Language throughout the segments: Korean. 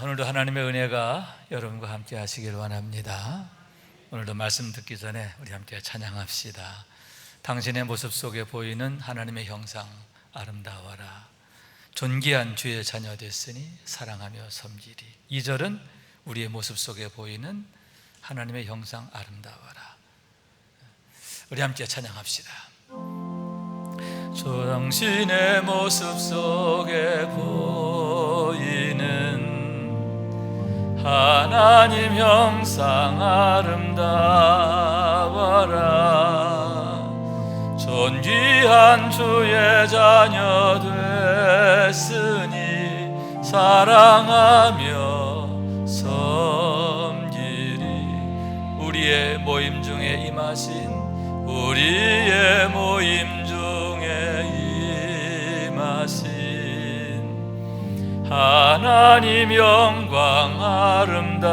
오늘도 하나님의 은혜가 여러분과 함께 하시길 원합니다. 오늘도 말씀 듣기 전에 우리 함께 찬양합시다. 당신의 모습 속에 보이는 하나님의 형상 아름다워라. 존귀한 주의 자녀 됐으니 사랑하며 섬기리. 2절은 우리의 모습 속에 보이는 하나님의 형상 아름다워라. 우리 함께 찬양합시다. 당신의 모습 속에 보이는 하나님 형상 아름다워라. 존귀한 주의 자녀 됐으니 사랑하며 섬기리. 우리의 모임 중에 임하신 우리의 모임 중에 임하신 하나님 영광 아름다워라.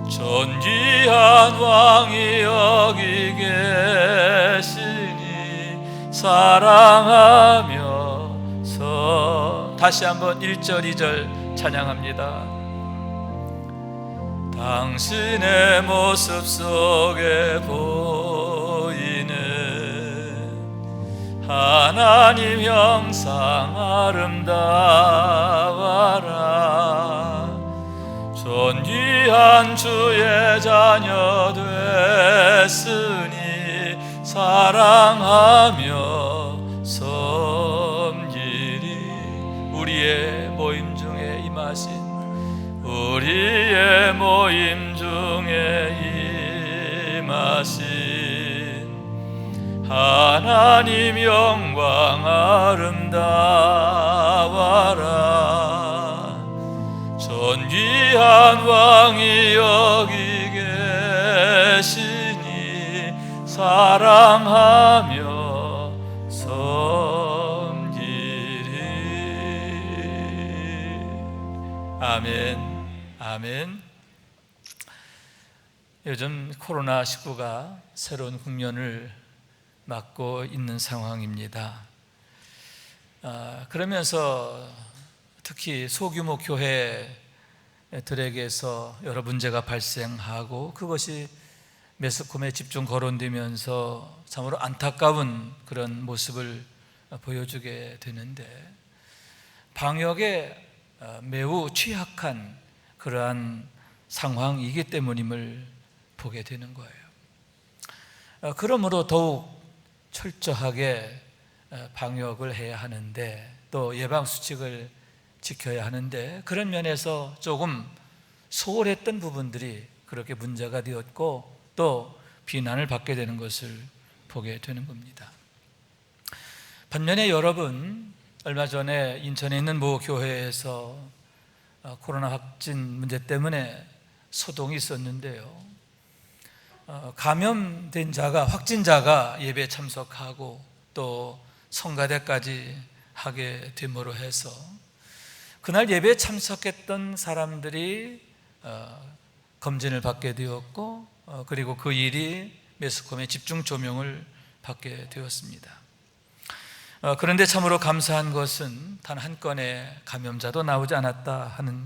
존귀한 왕이 여기 계시니 사랑하며 다시 한번 1절 2절 찬양합니다. 당신의 모습 속에 보이는 하나님 형상 아름다워라. 존귀한 주의 자녀 됐으니 사랑하며 섬기리. 우리의 모임 중에 임하신 우리의 모임 중에 임하신 하나님 영광 아름다워라. 존귀한 왕이 여기 계시니 사랑하며 섬기리. 아멘. 아멘. 요즘 코로나19가 새로운 국면을 맞고 있는 상황입니다. 그러면서 특히 소규모 교회들에게서 여러 문제가 발생하고 그것이 매스컴에 집중 거론되면서 참으로 안타까운 그런 모습을 보여주게 되는데, 방역에 매우 취약한 그러한 상황이기 때문임을 보게 되는 거예요. 그러므로 더욱 철저하게 방역을 해야 하는데, 또 예방수칙을 지켜야 하는데, 그런 면에서 조금 소홀했던 부분들이 그렇게 문제가 되었고 또 비난을 받게 되는 것을 보게 되는 겁니다. 반면에 여러분, 얼마 전에 인천에 있는 모 교회에서 코로나 확진 문제 때문에 소동이 있었는데요, 감염된 자가, 확진자가 예배에 참석하고 또 성가대까지 하게 됨으로 해서 그날 예배에 참석했던 사람들이 검진을 받게 되었고, 그리고 그 일이 매스컴의 집중 조명을 받게 되었습니다. 그런데 참으로 감사한 것은 단 한 건의 감염자도 나오지 않았다 하는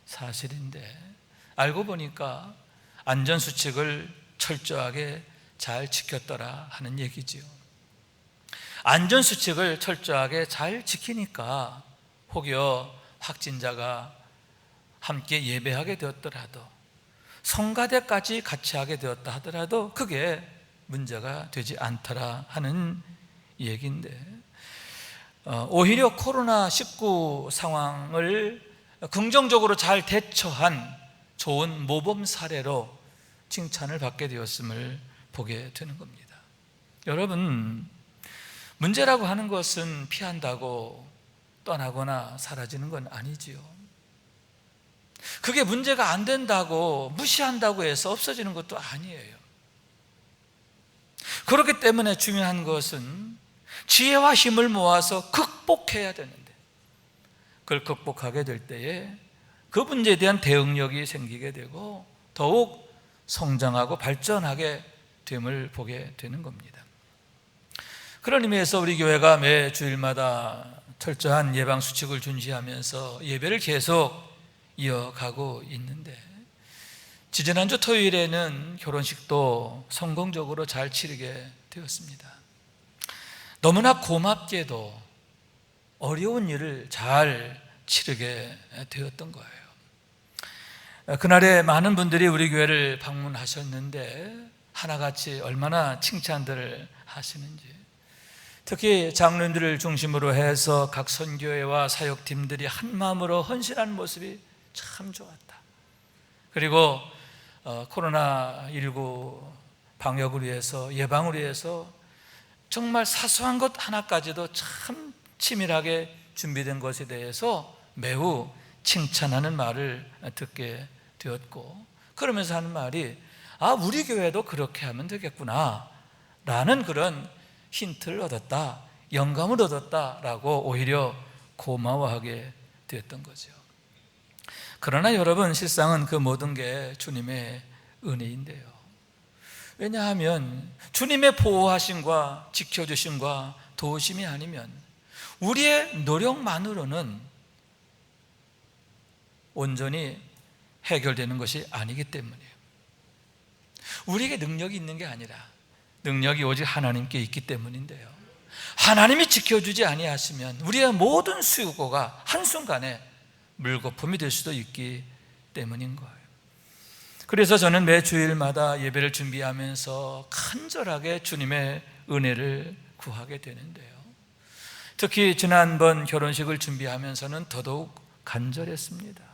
사실인데, 알고 보니까 안전수칙을 철저하게 잘 지켰더라 하는 얘기지요. 안전수칙을 철저하게 잘 지키니까 혹여 확진자가 함께 예배하게 되었더라도, 성가대까지 같이 하게 되었다 하더라도 그게 문제가 되지 않더라 하는 얘기인데, 오히려 코로나19 상황을 긍정적으로 잘 대처한 좋은 모범 사례로 칭찬을 받게 되었음을 보게 되는 겁니다. 여러분, 문제라고 하는 것은 피한다고 떠나거나 사라지는 건 아니지요. 그게 문제가 안 된다고 무시한다고 해서 없어지는 것도 아니에요. 그렇기 때문에 중요한 것은 지혜와 힘을 모아서 극복해야 되는데, 그걸 극복하게 될 때에 그 문제에 대한 대응력이 생기게 되고 더욱 성장하고 발전하게 됨을 보게 되는 겁니다. 그런 의미에서 우리 교회가 매 주일마다 철저한 예방 수칙을 준수하면서 예배를 계속 이어가고 있는데, 지지난주 토요일에는 결혼식도 성공적으로 잘 치르게 되었습니다. 너무나 고맙게도 어려운 일을 잘 치르게 되었던 거예요. 그날에 많은 분들이 우리 교회를 방문하셨는데 하나같이 얼마나 칭찬들을 하시는지, 특히 장로님들을 중심으로 해서 각 선교회와 사역팀들이 한마음으로 헌신하는 모습이 참 좋았다. 그리고 코로나19 방역을 위해서, 예방을 위해서 정말 사소한 것 하나까지도 참 치밀하게 준비된 것에 대해서 매우 칭찬하는 말을 듣게 되었고, 그러면서 하는 말이 우리 교회도 그렇게 하면 되겠구나 라는 그런 힌트를 얻었다, 영감을 얻었다라고 오히려 고마워하게 되었던 거죠. 그러나 여러분, 실상은 그 모든 게 주님의 은혜인데요. 왜냐하면 주님의 보호하심과 지켜주심과 도우심이 아니면 우리의 노력만으로는 온전히 해결되는 것이 아니기 때문이에요. 우리에게 능력이 있는 게 아니라 능력이 오직 하나님께 있기 때문인데요, 하나님이 지켜주지 아니하시면 우리의 모든 수고가 한순간에 물거품이 될 수도 있기 때문인 거예요. 그래서 저는 매 주일마다 예배를 준비하면서 간절하게 주님의 은혜를 구하게 되는데요, 특히 지난번 결혼식을 준비하면서는 더더욱 간절했습니다.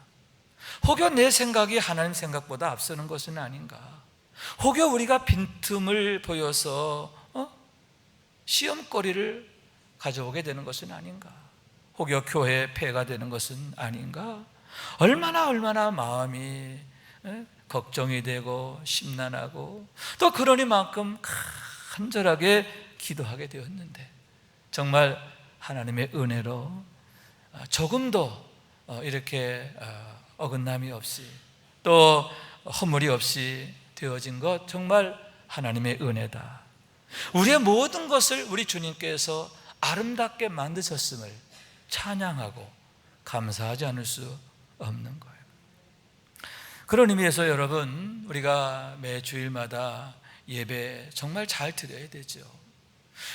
혹여 내 생각이 하나님 생각보다 앞서는 것은 아닌가, 혹여 우리가 빈틈을 보여서 시험거리를 가져오게 되는 것은 아닌가, 혹여 교회에 폐해가 되는 것은 아닌가, 얼마나 마음이 걱정이 되고 심란하고, 또 그러니만큼 간절하게 기도하게 되었는데, 정말 하나님의 은혜로 조금도 이렇게 어긋남이 없이 또 허물이 없이 되어진 것, 정말 하나님의 은혜다. 우리의 모든 것을 우리 주님께서 아름답게 만드셨음을 찬양하고 감사하지 않을 수 없는 거예요. 그런 의미에서 여러분, 우리가 매 주일마다 예배 정말 잘 드려야 되죠.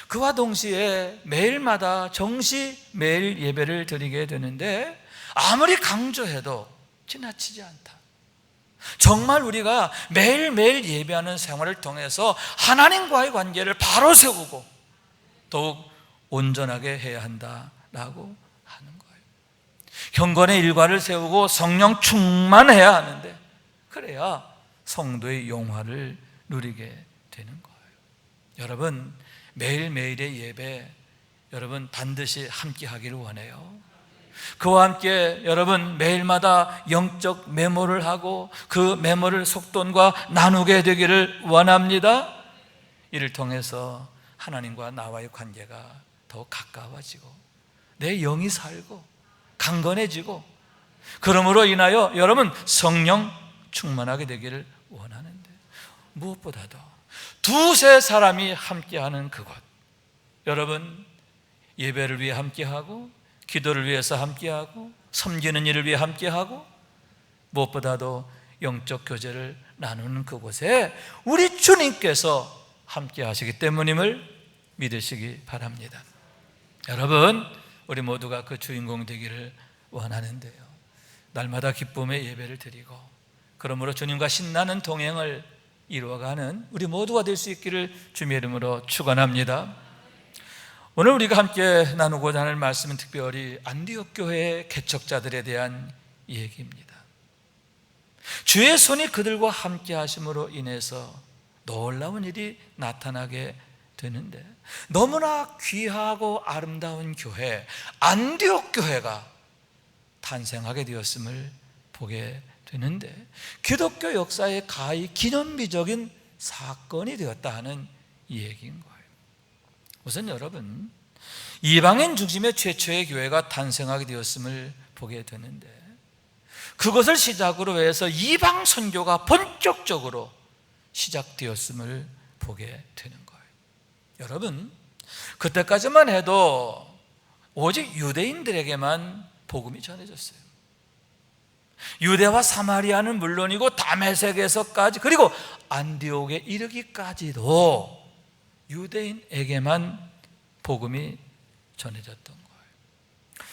그와 동시에 매일마다 정시 매일 예배를 드리게 되는데, 아무리 강조해도 지나치지 않다. 정말 우리가 매일매일 예배하는 생활을 통해서 하나님과의 관계를 바로 세우고 더욱 온전하게 해야 한다라고 하는 거예요. 경건의 일과를 세우고 성령 충만해야 하는데, 그래야 성도의 영화를 누리게 되는 거예요. 여러분, 매일매일의 예배 여러분 반드시 함께 하기를 원해요. 그와 함께 여러분 매일마다 영적 메모를 하고 그 메모를 속돈과 나누게 되기를 원합니다. 이를 통해서 하나님과 나와의 관계가 더 가까워지고 내 영이 살고 강건해지고, 그러므로 인하여 여러분 성령 충만하게 되기를 원하는데, 무엇보다도 두세 사람이 함께하는 그곳, 여러분 예배를 위해 함께하고 기도를 위해서 함께하고 섬기는 일을 위해 함께하고 무엇보다도 영적 교제를 나누는 그곳에 우리 주님께서 함께하시기 때문임을 믿으시기 바랍니다. 여러분, 우리 모두가 그 주인공 되기를 원하는데요, 날마다 기쁨의 예배를 드리고 그러므로 주님과 신나는 동행을 이루어가는 우리 모두가 될 수 있기를 주님의 이름으로 축원합니다. 오늘 우리가 함께 나누고자 하는 말씀은 특별히 안디옥 교회의 개척자들에 대한 얘기입니다. 주의 손이 그들과 함께 하심으로 인해서 놀라운 일이 나타나게 되는데, 너무나 귀하고 아름다운 교회 안디옥 교회가 탄생하게 되었음을 보게 되는데, 기독교 역사의 가히 기념비적인 사건이 되었다 하는 얘기인 거예요. 우선 여러분, 이방인 중심의 최초의 교회가 탄생하게 되었음을 보게 되는데, 그것을 시작으로 해서 이방 선교가 본격적으로 시작되었음을 보게 되는 거예요. 여러분, 그때까지만 해도 오직 유대인들에게만 복음이 전해졌어요. 유대와 사마리아는 물론이고 다메섹에서까지, 그리고 안디옥에 이르기까지도 유대인에게만 복음이 전해졌던 거예요.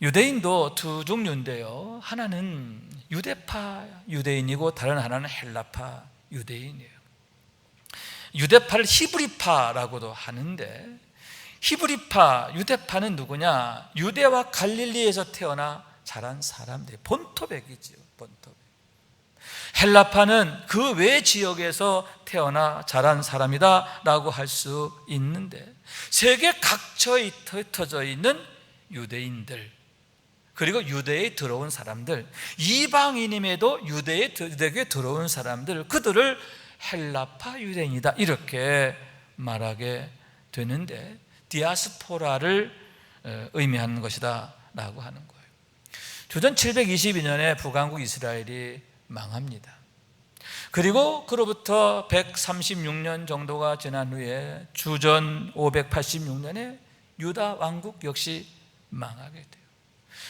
유대인도 두 종류인데요, 하나는 유대파 유대인이고 다른 하나는 헬라파 유대인이에요. 유대파를 히브리파라고도 하는데, 히브리파 유대파는 누구냐? 유대와 갈릴리에서 태어나 자란 사람들이 본토백이지요. 본토백. 헬라파는 그 외 지역에서 태어나 자란 사람이다 라고 할 수 있는데, 세계 각처에 흩어져 있는 유대인들, 그리고 유대에 들어온 사람들, 이방인임에도 유대에 들어온 사람들, 그들을 헬라파 유대인이다 이렇게 말하게 되는데, 디아스포라를 의미하는 것이다 라고 하는 거예요. 주전 722년에 북왕국 이스라엘이 망합니다. 그리고 그로부터 136년 정도가 지난 후에 주전 586년에 유다 왕국 역시 망하게 돼요.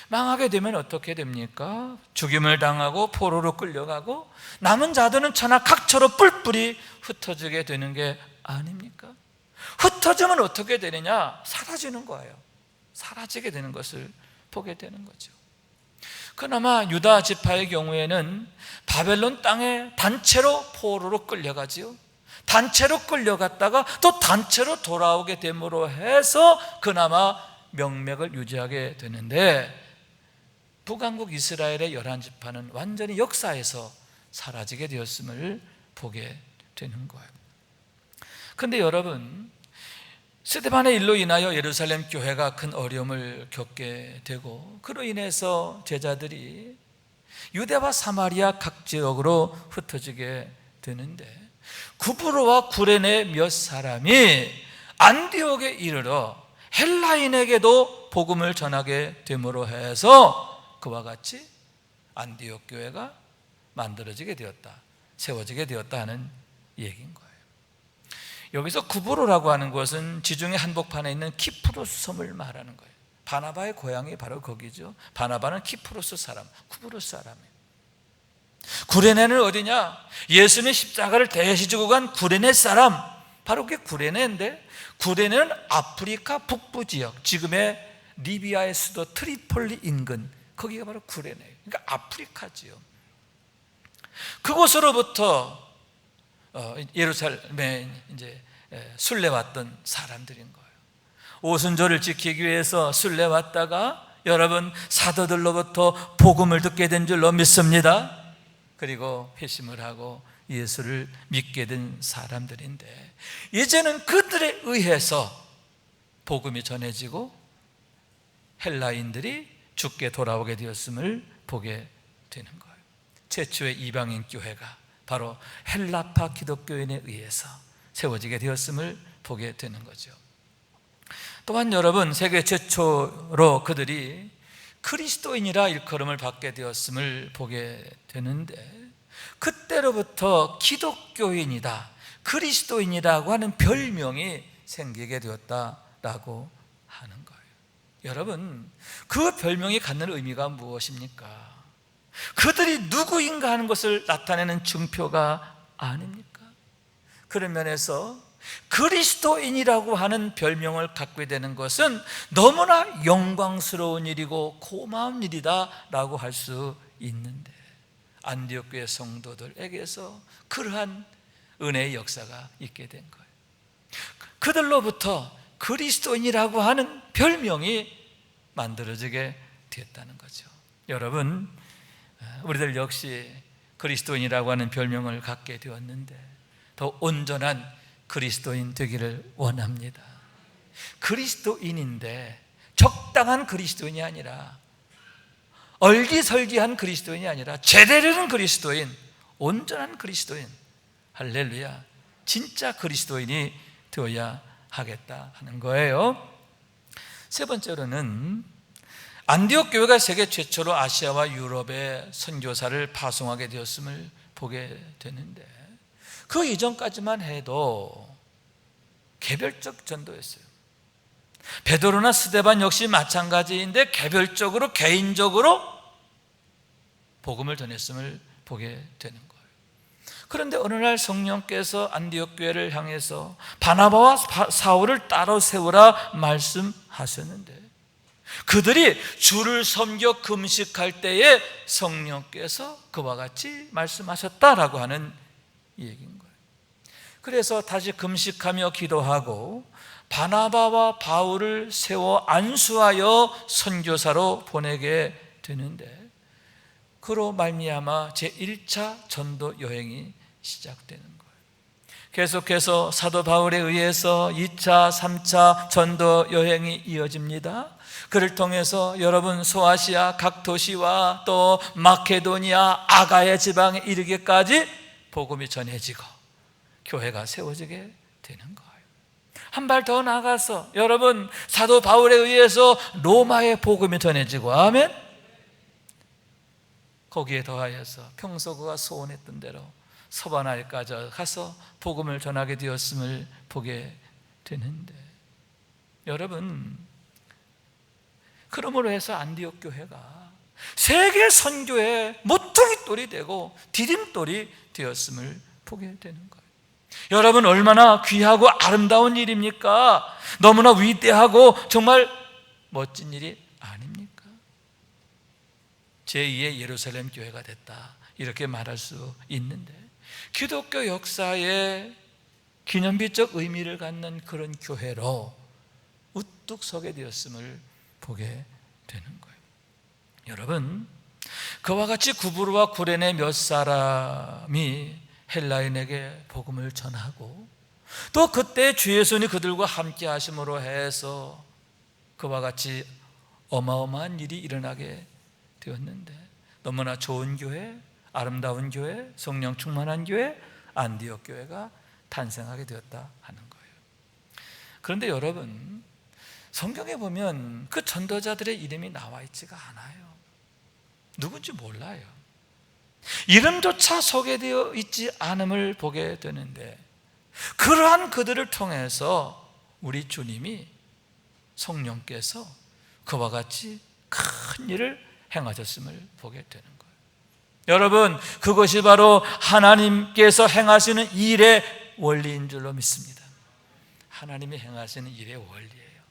망하게 되면 어떻게 됩니까? 죽임을 당하고 포로로 끌려가고 남은 자들은 천하 각처로 뿔뿔이 흩어지게 되는 게 아닙니까? 흩어지면 어떻게 되느냐? 사라지는 거예요. 사라지게 되는 것을 보게 되는 거죠. 그나마 유다 지파의 경우에는 바벨론 땅에 단체로 포로로 끌려가지요. 단체로 끌려갔다가 또 단체로 돌아오게 됨으로 해서 그나마 명맥을 유지하게 되는데, 북왕국 이스라엘의 11지파는 완전히 역사에서 사라지게 되었음을 보게 되는 거예요. 그런데 여러분, 스데반의 일로 인하여 예루살렘 교회가 큰 어려움을 겪게 되고, 그로 인해서 제자들이 유대와 사마리아 각 지역으로 흩어지게 되는데, 구브로와 구레네 몇 사람이 안디옥에 이르러 헬라인에게도 복음을 전하게 됨으로 해서 그와 같이 안디옥 교회가 만들어지게 되었다, 세워지게 되었다 하는 얘기인 거예요. 여기서 구브로라고 하는 것은 지중해 한복판에 있는 키프로스 섬을 말하는 거예요. 바나바의 고향이 바로 거기죠. 바나바는 키프로스 사람, 구브로스 사람이에요. 구레네는 어디냐? 예수님의 십자가를 대신 지고 간 구레네 사람, 바로 그게 구레네인데, 구레네는 아프리카 북부 지역, 지금의 리비아의 수도 트리폴리 인근, 거기가 바로 구레네예요. 그러니까 아프리카지요. 그곳으로부터 예루살렘에 이제 순례왔던 사람들인 거예요. 오순절을 지키기 위해서 순례왔다가 여러분 사도들로부터 복음을 듣게 된 줄로 믿습니다. 그리고 회심을 하고 예수를 믿게 된 사람들인데, 이제는 그들에 의해서 복음이 전해지고 헬라인들이 죽게 돌아오게 되었음을 보게 되는 거예요. 최초의 이방인 교회가 바로 헬라파 기독교인에 의해서 세워지게 되었음을 보게 되는 거죠. 또한 여러분, 세계 최초로 그들이 그리스도인이라 일컬음을 받게 되었음을 보게 되는데, 그때로부터 기독교인이다, 그리스도인이라고 하는 별명이 생기게 되었다라고 하는 거예요. 여러분, 그 별명이 갖는 의미가 무엇입니까? 그들이 누구인가 하는 것을 나타내는 증표가 아닙니까? 그런 면에서 그리스도인이라고 하는 별명을 갖게 되는 것은 너무나 영광스러운 일이고 고마운 일이다 라고 할 수 있는데, 안디옥 교회 성도들에게서 그러한 은혜의 역사가 있게 된 거예요. 그들로부터 그리스도인이라고 하는 별명이 만들어지게 되었다는 거죠. 여러분, 우리들 역시 그리스도인이라고 하는 별명을 갖게 되었는데 더 온전한 그리스도인 되기를 원합니다. 그리스도인인데 적당한 그리스도인이 아니라, 얼기설기한 그리스도인이 아니라 제대로 된 그리스도인, 온전한 그리스도인, 할렐루야, 진짜 그리스도인이 되어야 하겠다 하는 거예요. 세 번째로는 안디옥 교회가 세계 최초로 아시아와 유럽에 선교사를 파송하게 되었음을 보게 되는데, 그 이전까지만 해도 개별적 전도였어요. 베드로나 스데반 역시 마찬가지인데 개별적으로 개인적으로 복음을 전했음을 보게 되는 거예요. 그런데 어느 날 성령께서 안디옥 교회를 향해서 바나바와 사울을 따로 세우라 말씀하셨는데, 그들이 주를 섬겨 금식할 때에 성령께서 그와 같이 말씀하셨다라고 하는 얘기인 거예요. 그래서 다시 금식하며 기도하고 바나바와 바울을 세워 안수하여 선교사로 보내게 되는데, 그로 말미암아 제1차 전도 여행이 시작되는 거예요. 계속해서 사도 바울에 의해서 2차, 3차 전도 여행이 이어집니다. 그를 통해서 여러분 소아시아 각 도시와 또 마케도니아 아가야 지방에 이르기까지 복음이 전해지고 교회가 세워지게 되는 거예요. 한 발 더 나가서 여러분 사도 바울에 의해서 로마의 복음이 전해지고, 아멘. 거기에 더하여서 평소 그가 소원했던 대로 서바나에까지 가서 복음을 전하게 되었음을 보게 되는데, 여러분 그러므로 해서 안디옥 교회가 세계 선교의 모퉁이돌이 되고 디딤돌이 되었음을 보게 되는 거예요. 여러분 얼마나 귀하고 아름다운 일입니까? 너무나 위대하고 정말 멋진 일이 아닙니까? 제2의 예루살렘 교회가 됐다, 이렇게 말할 수 있는데, 기독교 역사에 기념비적 의미를 갖는 그런 교회로 우뚝 서게 되었음을 보게 되는 거예요. 여러분, 그와 같이 구브로와 구레네 몇 사람이 헬라인에게 복음을 전하고, 또 그때 주 예수님이 그들과 함께 하심으로 해서 그와 같이 어마어마한 일이 일어나게 되었는데, 너무나 좋은 교회, 아름다운 교회, 성령 충만한 교회, 안디옥 교회가 탄생하게 되었다 하는 거예요. 그런데 여러분, 성경에 보면 그 전도자들의 이름이 나와 있지가 않아요. 누군지 몰라요. 이름조차 소개되어 있지 않음을 보게 되는데, 그러한 그들을 통해서 우리 주님이 성령께서 그와 같이 큰 일을 행하셨음을 보게 되는 거예요. 여러분, 그것이 바로 하나님께서 행하시는 일의 원리인 줄로 믿습니다. 하나님이 행하시는 일의 원리예요.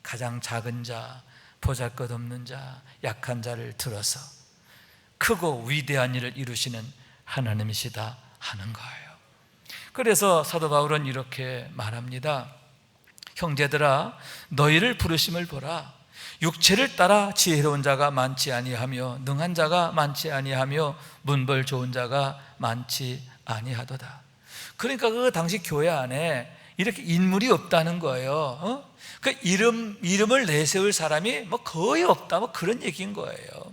가장 작은 자, 보잘것없는 자, 약한 자를 들어서 크고 위대한 일을 이루시는 하나님이시다 하는 거예요. 그래서 사도 바울은 이렇게 말합니다. 형제들아, 너희를 부르심을 보라. 육체를 따라 지혜로운 자가 많지 아니하며 능한 자가 많지 아니하며 문벌 좋은 자가 많지 아니하도다. 그러니까 그 당시 교회 안에 이렇게 인물이 없다는 거예요. 그 이름을 내세울 사람이 거의 없다, 그런 얘기인 거예요.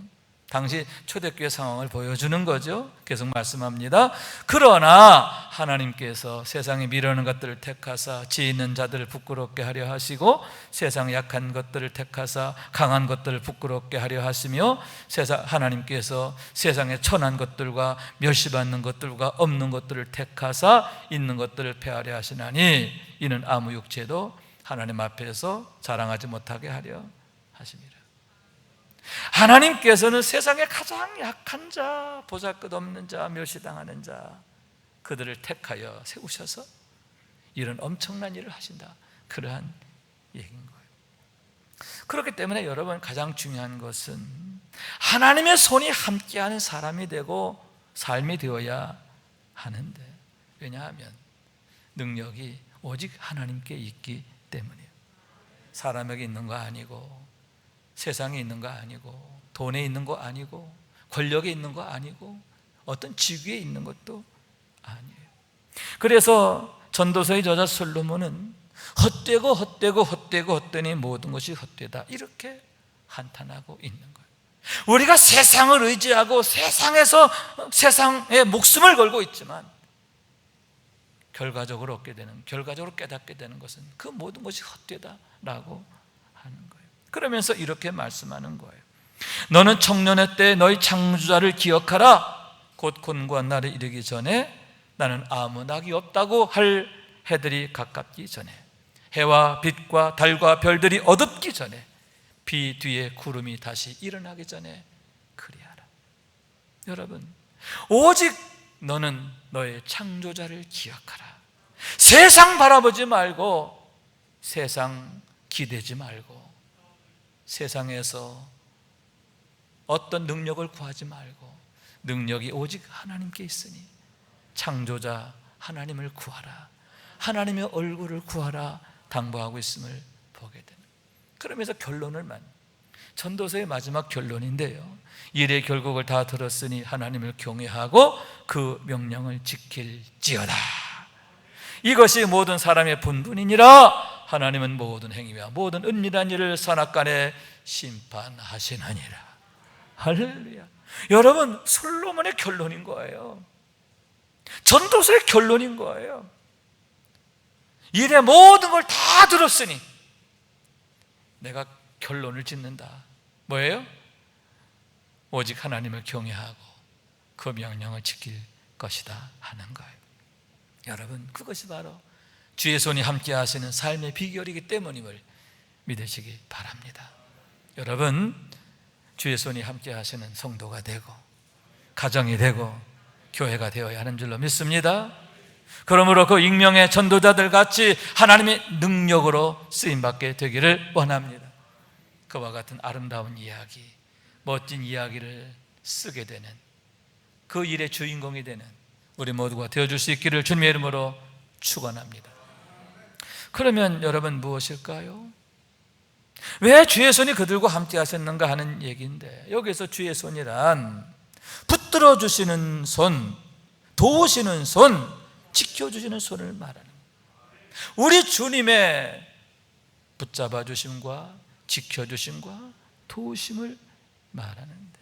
당시 초대교회 상황을 보여주는 거죠. 계속 말씀합니다. 그러나 하나님께서 세상에 미련한 것들을 택하사 지혜 있는 자들을 부끄럽게 하려 하시고, 세상 약한 것들을 택하사 강한 것들을 부끄럽게 하려 하시며, 하나님께서 세상에 천한 것들과 멸시받는 것들과 없는 것들을 택하사 있는 것들을 폐하려 하시나니, 이는 아무 육체도 하나님 앞에서 자랑하지 못하게 하려 하십니다. 하나님께서는 세상에 가장 약한 자, 보잘것없는 자, 멸시당하는 자, 그들을 택하여 세우셔서 이런 엄청난 일을 하신다, 그러한 얘기인 거예요. 그렇기 때문에 여러분, 가장 중요한 것은 하나님의 손이 함께하는 사람이 되고 삶이 되어야 하는데, 왜냐하면 능력이 오직 하나님께 있기 때문이에요. 사람에게 있는 거 아니고, 세상에 있는 거 아니고, 돈에 있는 거 아니고, 권력에 있는 거 아니고, 어떤 직위에 있는 것도 아니에요. 그래서 전도서의 저자 솔로몬은 헛되니 모든 것이 헛되다, 이렇게 한탄하고 있는 거예요. 우리가 세상을 의지하고 세상에서 세상에 목숨을 걸고 있지만 결과적으로 깨닫게 되는 것은 그 모든 것이 헛되다라고 하는 거예요. 그러면서 이렇게 말씀하는 거예요. 너는 청년의 때 너희 창조자를 기억하라. 곧 곤고한 날에 이르기 전에 나는 아무 낙이 없다고 할 해들이 가깝기 전에, 해와 빛과 달과 별들이 어둡기 전에, 비 뒤에 구름이 다시 일어나기 전에 그리하라. 여러분, 오직 너는 너의 창조자를 기억하라. 세상 바라보지 말고, 세상 기대지 말고, 세상에서 어떤 능력을 구하지 말고, 능력이 오직 하나님께 있으니 창조자 하나님을 구하라, 하나님의 얼굴을 구하라 당부하고 있음을 보게 되는. 그러면서 전도서의 마지막 결론인데요, 일의 결국을 다 들었으니 하나님을 경외하고 그 명령을 지킬지어다. 이것이 모든 사람의 본분이니라. 하나님은 모든 행위와 모든 은밀한 일을 선악간에 심판하시느니라. 할렐루야. 여러분, 솔로몬의 결론인 거예요. 전도서의 결론인 거예요. 일의 모든 걸 다 들었으니 내가 결론을 짓는다. 뭐예요? 오직 하나님을 경외하고 그 명령을 지킬 것이다 하는 거예요. 여러분, 그것이 바로 주의 손이 함께 하시는 삶의 비결이기 때문임을 믿으시기 바랍니다. 여러분, 주의 손이 함께 하시는 성도가 되고 가정이 되고 교회가 되어야 하는 줄로 믿습니다. 그러므로 그 익명의 전도자들 같이 하나님의 능력으로 쓰임받게 되기를 원합니다. 그와 같은 아름다운 이야기, 멋진 이야기를 쓰게 되는, 그 일의 주인공이 되는 우리 모두가 되어줄 수 있기를 주님의 이름으로 축원합니다. 그러면 여러분, 무엇일까요? 왜 주의 손이 그들과 함께 하셨는가 하는 얘기인데, 여기서 주의 손이란 붙들어 주시는 손, 도우시는 손, 지켜주시는 손을 말하는 거예요. 우리 주님의 붙잡아 주심과 지켜주심과 도우심을 말하는데,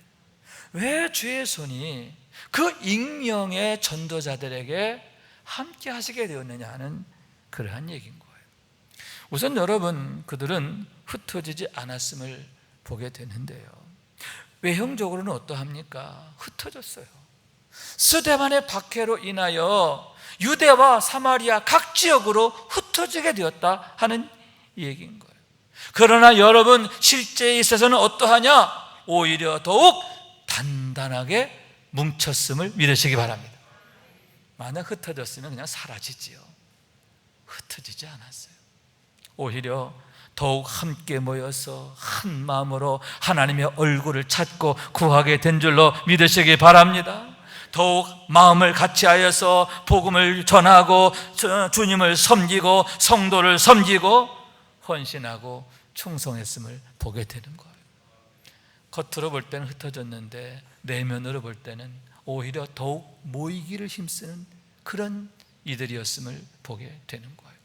왜 주의 손이 그 익명의 전도자들에게 함께 하시게 되었느냐 하는 그러한 얘기인 거예요. 우선 여러분, 그들은 흩어지지 않았음을 보게 되는데요, 외형적으로는 어떠합니까? 흩어졌어요. 스데반의 박해로 인하여 유대와 사마리아 각 지역으로 흩어지게 되었다 하는 얘기인 거예요. 그러나 여러분, 실제에 있어서는 어떠하냐? 오히려 더욱 단단하게 뭉쳤음을 믿으시기 바랍니다. 만약 흩어졌으면 그냥 사라지지요. 흩어지지 않았어요. 오히려 더욱 함께 모여서 한 마음으로 하나님의 얼굴을 찾고 구하게 된 줄로 믿으시기 바랍니다. 더욱 마음을 같이하여서 복음을 전하고 주님을 섬기고 성도를 섬기고 헌신하고 충성했음을 보게 되는 거예요. 겉으로 볼 때는 흩어졌는데 내면으로 볼 때는 오히려 더욱 모이기를 힘쓰는 그런 이들이었음을 보게 되는 거예요.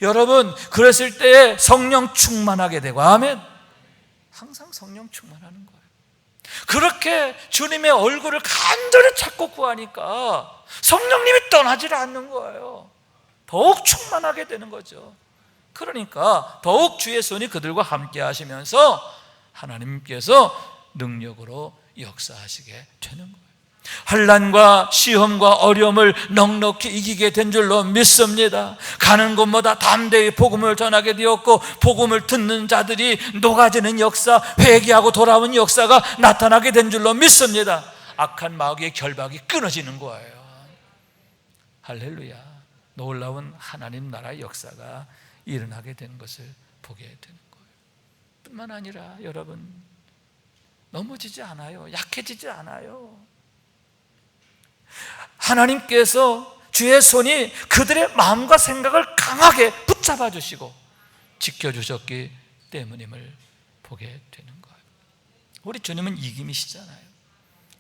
여러분, 그랬을 때에 성령 충만하게 되고, 아멘. 항상 성령 충만하는 거예요. 그렇게 주님의 얼굴을 간절히 찾고 구하니까 성령님이 떠나질 않는 거예요. 더욱 충만하게 되는 거죠. 그러니까 더욱 주의 손이 그들과 함께 하시면서 하나님께서 능력으로 역사하시게 되는 거예요. 환난과 시험과 어려움을 넉넉히 이기게 된 줄로 믿습니다. 가는 곳마다 담대히 복음을 전하게 되었고, 복음을 듣는 자들이 녹아지는 역사, 회개하고 돌아온 역사가 나타나게 된 줄로 믿습니다. 악한 마귀의 결박이 끊어지는 거예요. 할렐루야. 놀라운 하나님 나라의 역사가 일어나게 된 것을 보게 되는 거예요. 뿐만 아니라 여러분, 넘어지지 않아요. 약해지지 않아요. 하나님께서 주의 손이 그들의 마음과 생각을 강하게 붙잡아 주시고 지켜주셨기 때문임을 보게 되는 거예요. 우리 주님은 이김이시잖아요.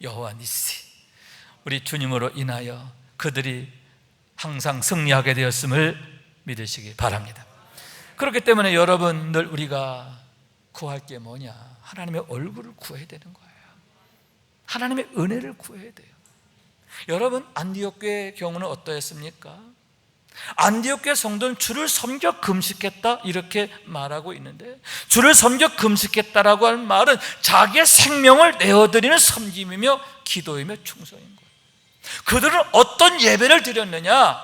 여호와 니시. 우리 주님으로 인하여 그들이 항상 승리하게 되었음을 믿으시기 바랍니다. 그렇기 때문에 여러분, 늘 우리가 구할 게 뭐냐? 하나님의 얼굴을 구해야 되는 거예요. 하나님의 은혜를 구해야 돼요. 여러분, 안디옥 교회의 경우는 어떠했습니까? 안디옥 교회 성도는 주를 섬겨 금식했다 이렇게 말하고 있는데, 주를 섬겨 금식했다라고 하는 말은 자기의 생명을 내어드리는 섬김이며 기도이며 충성인 거예요. 그들은 어떤 예배를 드렸느냐?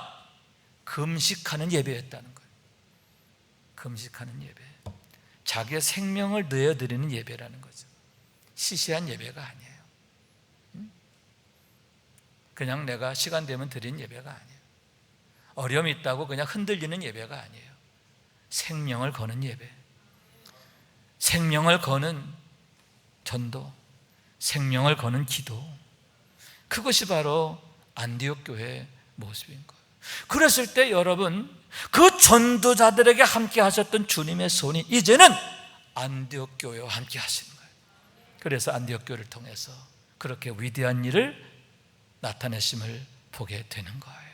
금식하는 예배였다는 거예요. 금식하는 예배, 자기의 생명을 내어드리는 예배라는 거죠. 시시한 예배가 아니에요. 그냥 내가 시간 되면 드리는 예배가 아니에요. 어려움이 있다고 그냥 흔들리는 예배가 아니에요. 생명을 거는 예배, 생명을 거는 전도, 생명을 거는 기도, 그것이 바로 안디옥 교회의 모습인 거예요. 그랬을 때 여러분, 그 전도자들에게 함께 하셨던 주님의 손이 이제는 안디옥 교회와 함께 하시는 거예요. 그래서 안디옥 교회를 통해서 그렇게 위대한 일을 나타내심을 보게 되는 거예요.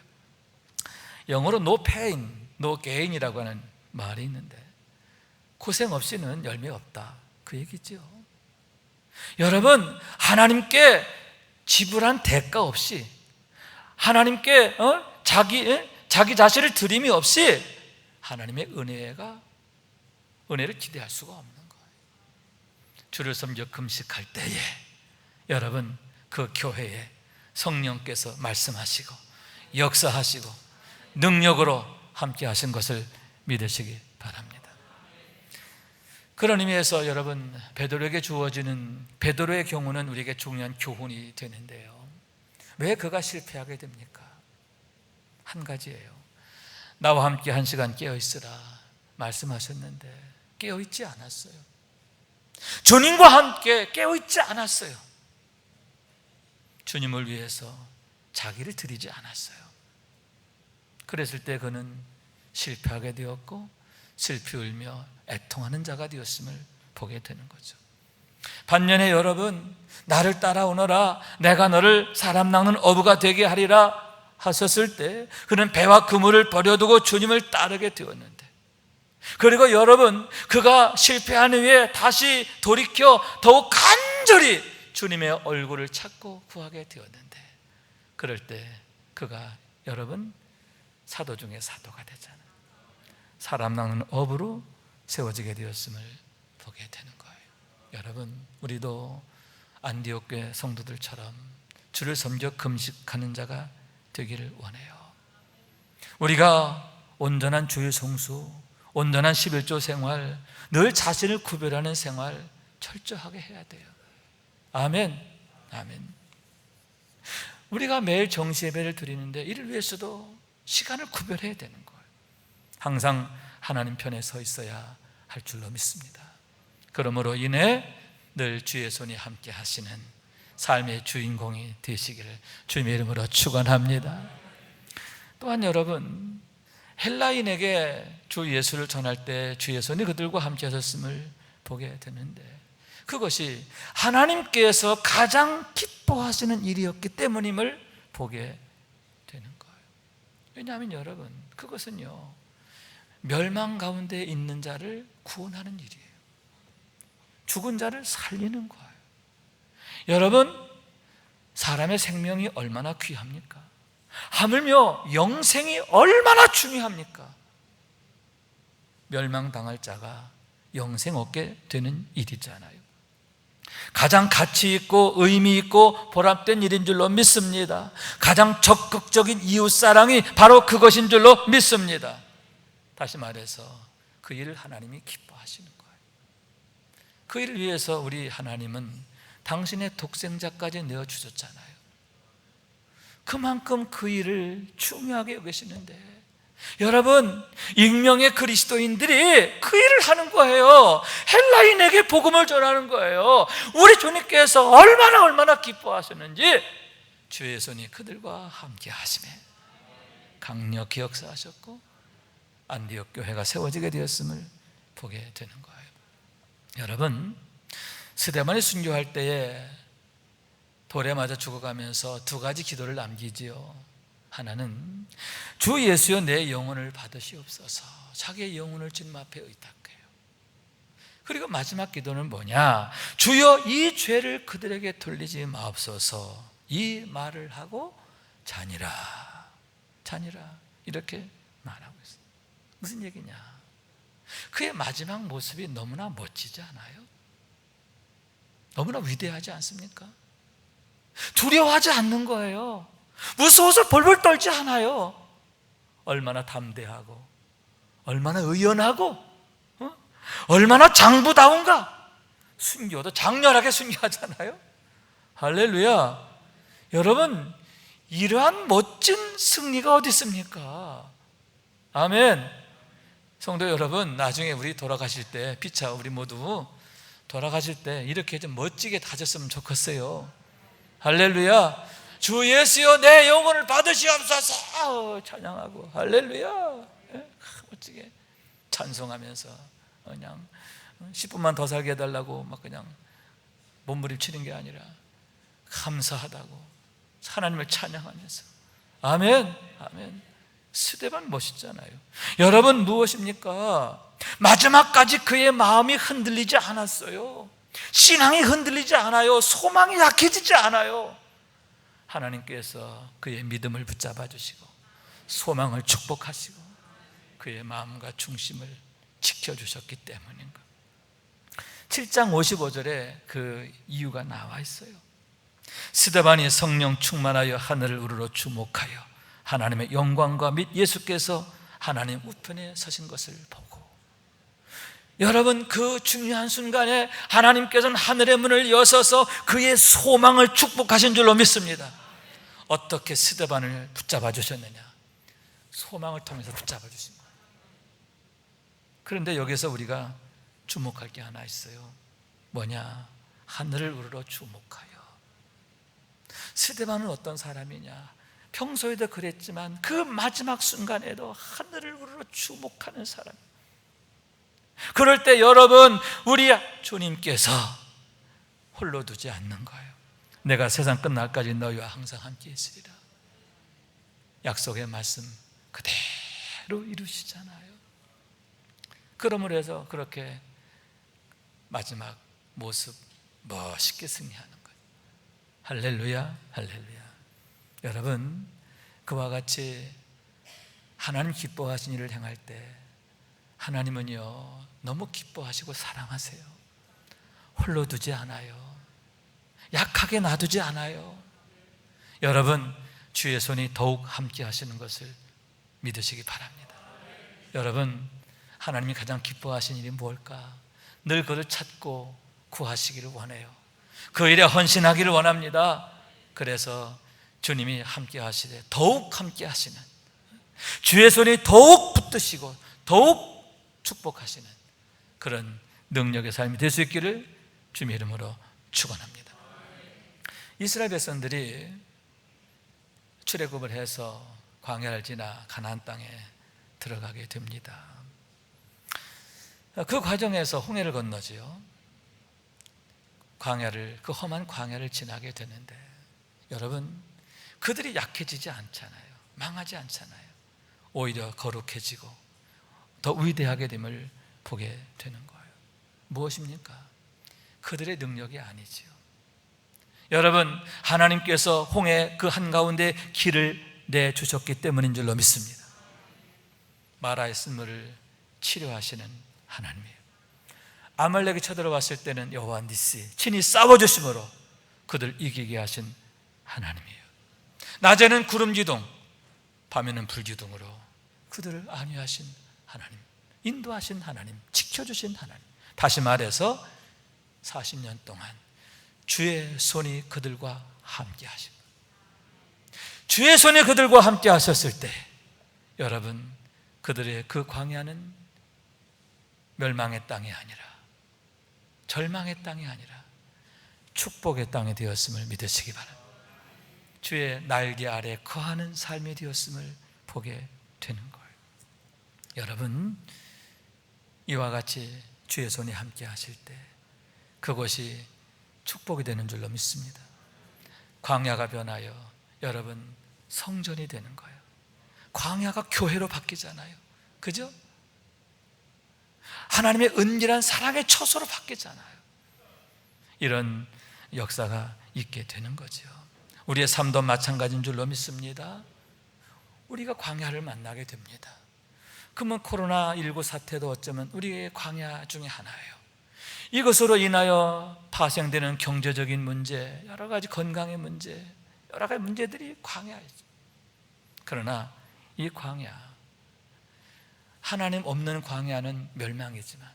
영어로 no pain, no gain이라고 하는 말이 있는데, 고생 없이는 열매 없다, 그 얘기죠. 여러분, 하나님께 지불한 대가 없이, 하나님께 자기 자신을 드림이 없이 하나님의 은혜를 기대할 수가 없는 거예요. 주를 섬겨 금식할 때에 여러분, 그 교회에 성령께서 말씀하시고 역사하시고 능력으로 함께 하신 것을 믿으시기 바랍니다. 그런 의미에서 여러분, 베드로에게 주어지는, 베드로의 경우는 우리에게 중요한 교훈이 되는데요. 왜 그가 실패하게 됩니까? 한 가지예요. 나와 함께 한 시간 깨어있으라 말씀하셨는데 깨어있지 않았어요. 주님과 함께 깨어있지 않았어요. 주님을 위해서 자기를 드리지 않았어요. 그랬을 때 그는 실패하게 되었고 슬피 울며 애통하는 자가 되었음을 보게 되는 거죠. 반면에 여러분, 나를 따라오너라, 내가 너를 사람 낚는 어부가 되게 하리라 하셨을 때 그는 배와 그물을 버려두고 주님을 따르게 되었는데, 그리고 여러분, 그가 실패한 후에 다시 돌이켜 더욱 간절히 주님의 얼굴을 찾고 구하게 되었는데, 그럴 때 그가 여러분 사도 중에 사도가 되잖아요. 사람 낚는 어부로 세워지게 되었음을 보게 되는 거예요. 여러분, 우리도 안디옥 교회 성도들처럼 주를 섬겨 금식하는 자가 되기를 원해요. 우리가 온전한 주일 성수, 온전한 11조 생활, 늘 자신을 구별하는 생활 철저하게 해야 돼요. 아멘, 아멘. 우리가 매일 정시 예배를 드리는데 이를 위해서도 시간을 구별해야 되는 거예요. 항상 하나님 편에 서 있어야 할 줄로 믿습니다. 그러므로 인해 늘 주의 손이 함께 하시는 삶의 주인공이 되시기를 주님의 이름으로 축원합니다. 또한 여러분, 헬라인에게 주 예수를 전할 때 주의 손이 그들과 함께 하셨음을 보게 되는데, 그것이 하나님께서 가장 기뻐하시는 일이었기 때문임을 보게 되는 거예요. 왜냐하면 여러분, 그것은요, 멸망 가운데 있는 자를 구원하는 일이에요. 죽은 자를 살리는 거예요. 여러분, 사람의 생명이 얼마나 귀합니까? 하물며 영생이 얼마나 중요합니까? 멸망당할 자가 영생 얻게 되는 일이잖아요. 가장 가치 있고 의미 있고 보람된 일인 줄로 믿습니다. 가장 적극적인 이웃사랑이 바로 그것인 줄로 믿습니다. 다시 말해서 그 일을 하나님이 기뻐하시는 거예요. 그 일을 위해서 우리 하나님은 당신의 독생자까지 내어주셨잖아요. 그만큼 그 일을 중요하게 여기시는데, 여러분, 익명의 그리스도인들이 그 일을 하는 거예요. 헬라인에게 복음을 전하는 거예요. 우리 주님께서 얼마나 기뻐하셨는지 주의 손이 그들과 함께 하시며 강력히 역사하셨고 안디옥 교회가 세워지게 되었음을 보게 되는 거예요. 여러분, 스데반이 순교할 때에 돌에 맞아 죽어가면서 두 가지 기도를 남기지요. 하나는 주 예수여 내 영혼을 받으시옵소서, 자기의 영혼을 주님 앞에 의탁해요. 그리고 마지막 기도는 뭐냐? 주여 이 죄를 그들에게 돌리지 마옵소서, 이 말을 하고 자니라 이렇게 말하고 있어요. 무슨 얘기냐? 그의 마지막 모습이 너무나 멋지지 않아요? 너무나 위대하지 않습니까? 두려워하지 않는 거예요. 무서워서 벌벌 떨지 않아요. 얼마나 담대하고 얼마나 의연하고 얼마나 장부다운가. 순교도 장렬하게 순교하잖아요. 할렐루야. 여러분, 이러한 멋진 승리가 어디 있습니까? 아멘. 성도 여러분, 나중에 우리 돌아가실 때, 피차 우리 모두 돌아가실 때 이렇게 좀 멋지게 다졌으면 좋겠어요. 할렐루야. 주 예수여 내 영혼을 받으시옵소서 찬양하고, 할렐루야. 멋지게 찬송하면서 그냥 10분만 더 살게 해달라고 막 그냥 몸부림치는 게 아니라 감사하다고 하나님을 찬양하면서. 아멘. 아멘. 스데반 멋있잖아요. 여러분, 무엇입니까? 마지막까지 그의 마음이 흔들리지 않았어요. 신앙이 흔들리지 않아요. 소망이 약해지지 않아요. 하나님께서 그의 믿음을 붙잡아 주시고 소망을 축복하시고 그의 마음과 중심을 지켜주셨기 때문인 것. 7장 55절에 그 이유가 나와 있어요. 스데반이 성령 충만하여 하늘을 우러러 주목하여 하나님의 영광과 및 예수께서 하나님 우편에 서신 것을 보고. 여러분, 그 중요한 순간에 하나님께서는 하늘의 문을 여셔서 그의 소망을 축복하신 줄로 믿습니다. 어떻게 스데반을 붙잡아 주셨느냐? 소망을 통해서 붙잡아 주신 거예요. 그런데 여기서 우리가 주목할 게 하나 있어요. 뭐냐? 하늘을 우러러 주목하여. 스데반은 어떤 사람이냐? 평소에도 그랬지만 그 마지막 순간에도 하늘을 우러러 주목하는 사람. 그럴 때 여러분, 우리 주님께서 홀로 두지 않는 거예요. 내가 세상 끝날까지 너희와 항상 함께 있으리라. 약속의 말씀 그대로 이루시잖아요. 그러므로 해서 그렇게 마지막 모습 멋있게 승리하는 거예요. 할렐루야, 할렐루야. 여러분, 그와 같이 하나님 기뻐하신 일을 행할 때 하나님은요 너무 기뻐하시고 사랑하세요. 홀로 두지 않아요. 약하게 놔두지 않아요. 여러분, 주의 손이 더욱 함께 하시는 것을 믿으시기 바랍니다. 여러분, 하나님이 가장 기뻐하신 일이 뭘까? 늘 그를 찾고 구하시기를 원해요. 그 일에 헌신하기를 원합니다. 그래서 주님이 함께 하시되 더욱 함께 하시는, 주의 손이 더욱 붙드시고 더욱 축복하시는 그런 능력의 삶이 될 수 있기를 주님의 이름으로 축원합니다. 이스라엘 백성들이 출애굽을 해서 광야를 지나 가나안 땅에 들어가게 됩니다. 그 과정에서 홍해를 건너지요. 그 험한 광야를 지나게 되는데 여러분, 그들이 약해지지 않잖아요. 망하지 않잖아요. 오히려 거룩해지고 더 위대하게 됨을 보게 되는 거예요. 무엇입니까? 그들의 능력이 아니지요. 여러분, 하나님께서 홍해 그 한가운데 길을 내주셨기 때문인 줄로 믿습니다. 마라의 쓴물을 치료하시는 하나님이에요. 아말렉이 쳐들어왔을 때는 여호와 니시, 친히 싸워주심으로 그들 이기게 하신 하나님이에요. 낮에는 구름 기둥, 밤에는 불 기둥으로 그들을 안위하신 하나님, 인도하신 하나님, 지켜주신 하나님. 다시 말해서 40년 동안 주의 손이 그들과 함께 하신, 주의 손이 그들과 함께 하셨을 때 여러분, 그들의 그 광야는 멸망의 땅이 아니라, 절망의 땅이 아니라 축복의 땅이 되었음을 믿으시기 바랍니다. 주의 날개 아래 거하는 삶이 되었음을 보게 되는 거예요. 여러분, 이와 같이 주의 손이 함께 하실 때 그것이 축복이 되는 줄로 믿습니다. 광야가 변하여 여러분 성전이 되는 거예요. 광야가 교회로 바뀌잖아요. 그죠? 하나님의 은밀한 사랑의 처소로 바뀌잖아요. 이런 역사가 있게 되는 거죠. 우리의 삶도 마찬가지인 줄로 믿습니다. 우리가 광야를 만나게 됩니다. 그러면 코로나19 사태도 어쩌면 우리의 광야 중에 하나예요. 이것으로 인하여 파생되는 경제적인 문제, 여러 가지 건강의 문제, 여러 가지 문제들이 광야이죠. 그러나 이 광야, 하나님 없는 광야는 멸망이지만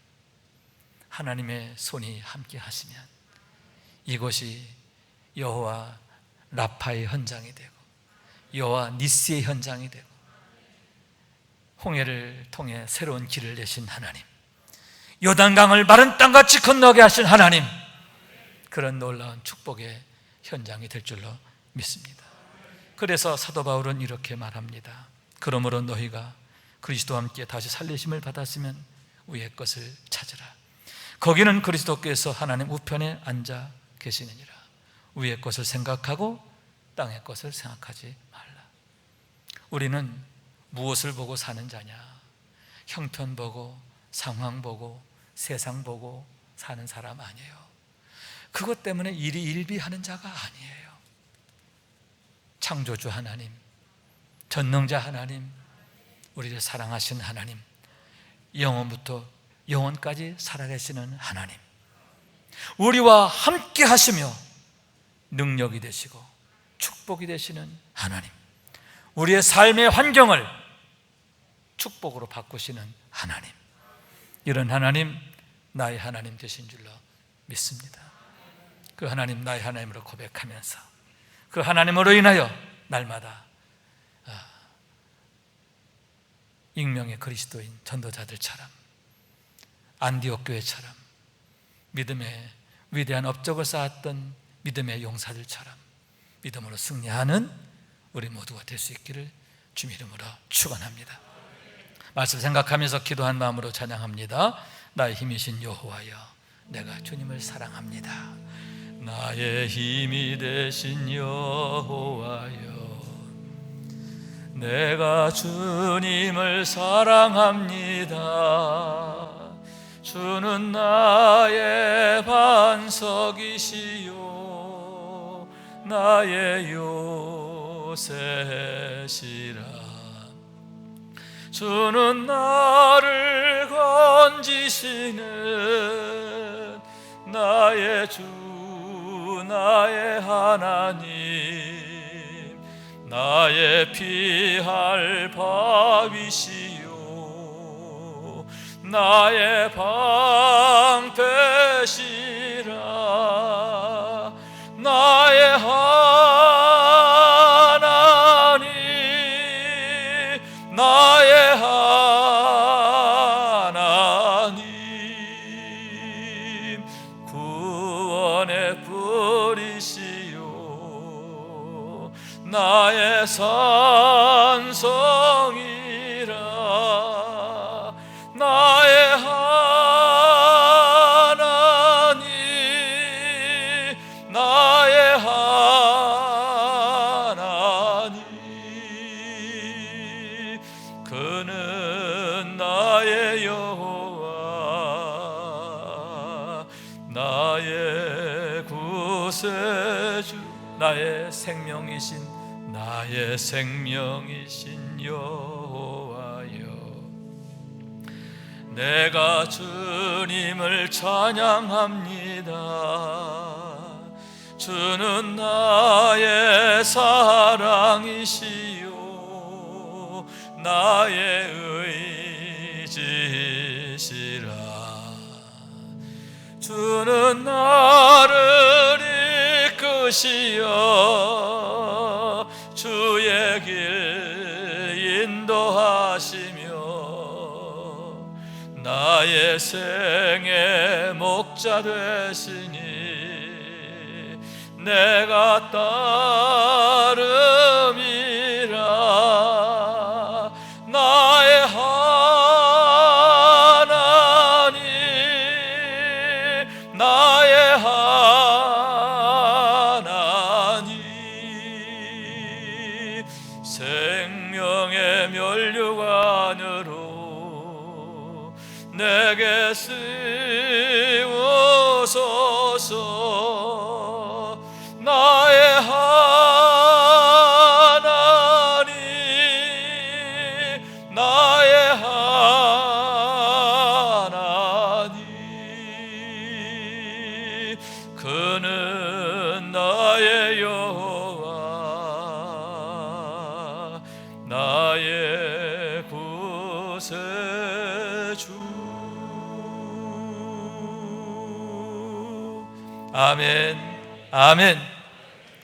하나님의 손이 함께 하시면 이곳이 여호와 라파의 현장이 되고 여호와 니스의 현장이 되고 홍해를 통해 새로운 길을 내신 하나님, 요단강을 마른 땅같이 건너게 하신 하나님, 그런 놀라운 축복의 현장이 될 줄로 믿습니다. 그래서 사도 바울은 이렇게 말합니다. 그러므로 너희가 그리스도와 함께 다시 살리심을 받았으면 위의 것을 찾으라. 거기는 그리스도께서 하나님 우편에 앉아 계시느니라. 위의 것을 생각하고 땅의 것을 생각하지 말라. 우리는 무엇을 보고 사는 자냐? 형편 보고, 상황 보고, 세상 보고 사는 사람 아니에요. 그것 때문에 일희일비하는 자가 아니에요. 창조주 하나님, 전능자 하나님, 우리를 사랑하신 하나님, 영원부터 영원까지 살아계시는 하나님, 우리와 함께 하시며 능력이 되시고 축복이 되시는 하나님, 우리의 삶의 환경을 축복으로 바꾸시는 하나님, 이런 하나님, 나의 하나님 되신 줄로 믿습니다. 그 하나님, 나의 하나님으로 고백하면서 그 하나님으로 인하여 날마다 익명의 그리스도인 전도자들처럼, 안디옥 교회처럼 믿음의 위대한 업적을 쌓았던 믿음의 용사들처럼 믿음으로 승리하는 우리 모두가 될 수 있기를 주님 이름으로 축원합니다. 말씀 생각하면서 기도한 마음으로 찬양합니다. 나의 힘이신 여호와여, 내가 주님을 사랑합니다. 나의 힘이 되신 여호와여, 내가 주님을 사랑합니다. 주는 나의 반석이시요 나의 요새시라. 주는 나를 건지시는 나의 주, 나의 하나님, 나의 피할 바위시요 나의 방패시라. 나의 하나님, 나의 하나님, 구원의 뿌리시요 나의 산성이라. 나의 하나님, 나의 하나님, 그는 나의 여호와, 나의 구세주, 나의 생명이신 여호와여, 내가 주님을 찬양합니다. 주는 나의 사랑이시요 나의 의지시라. 주는 나를 이끄시어 주의 길 인도하시며 나의 생의 목자 되시니 내가 따름이라. 나의 하나님, 나의 하나님, 생명의 면류관으로 내게 쓰옵소서. 나의 하나님, 나의 하나님, 그는 나의 여호와, 나의 구세주. 아멘. 아멘.